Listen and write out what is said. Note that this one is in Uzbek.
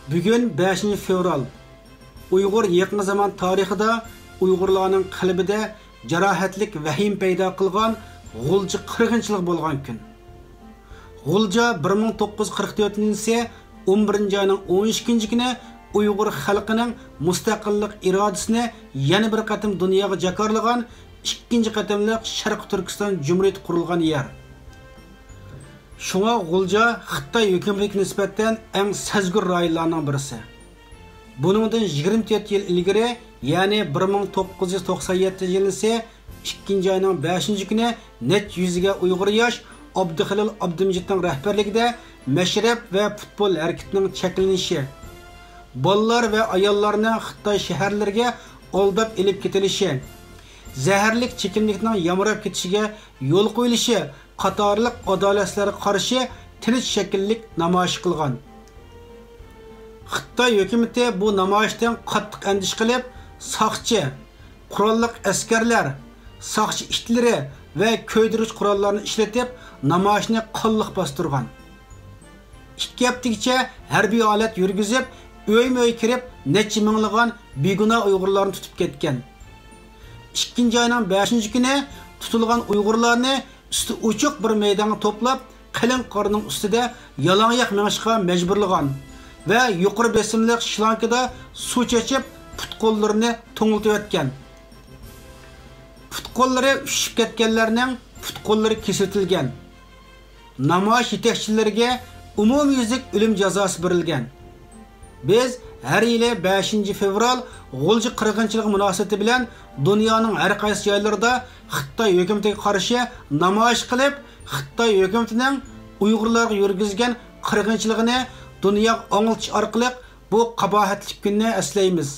Bugün 5 fevral. Uyghur yakın zaman tarixida Uyg'urlarning qalbida jarohatlik vahim paydo qilgan G'ulja qirg'inchilik bo'lgan kun. G'ulja 1944-yil 11-oyning 12-kuni Uyg'ur xalqining mustaqillik irodasini yana bir qatim dunyoga jakorlagan ikkinchi qatimliq Sharq Turkiston Jumhuriyati qurilgan yer. Şuna G'ulja Xitoy hukumatiga nisbatan eng sezgur rayonlarning birisi. Buningdan 24 yil ilgari, ya'ni 1997-yil ise 2-oyning 5-kuni net yüzüge Uyg'ur yosh Abduhalil Abdumajidning rahbarligida mashrab va futbol harakatining cheklanishi, bolalar va ayollarning Xitoy shaharlariga oldab elib ketilishi, zaharlik chekimlikning yamrab ketishiga yo'l qo'yilishi qatorliq adolatsizlarga qarshi tinch shakllik namoyish qilgan. Xitoy hukumati bu namoyishdan qattiq andish qilib, soqchi, qurolliq askarlar, soqchi itlari va ko'ydirish qurollarini ishlatib, namoyishni qonliq bostirgan. 2 haftagacha harbiy holat yurgizib, o'y-mo'y kirib, necha minglagan begunoh Uyg'urlarni tutib ketgan. 2-oyning 5-kuni tutilgan Uyg'urlarni üstü uçuk bir meydana toplab, qalin qorning ustida yalangoyoq mengishga majburlagan ve yuqori besimli shlankada suv chechib, put-qo'llarini to'ngiltib o'tgan. Put-qo'llari ushib ketganlarning put-qo'llari kesiltilgan. Namoyish yetakchilariga umumyuzlik o'lim jazosi berilgan. Biz her yili 5 fevral G'ulja qirg'inchiligi munosabati bilan dunyoning har qaysi joylarida Xitoy hukumatiga qarshi namoyish qilib, Xitoy hukumatining Uyg'urlarga yurgizgan qirg'inchiligini dunyoga o'ngiltish orqali bu qabohatli kunni eslaymiz.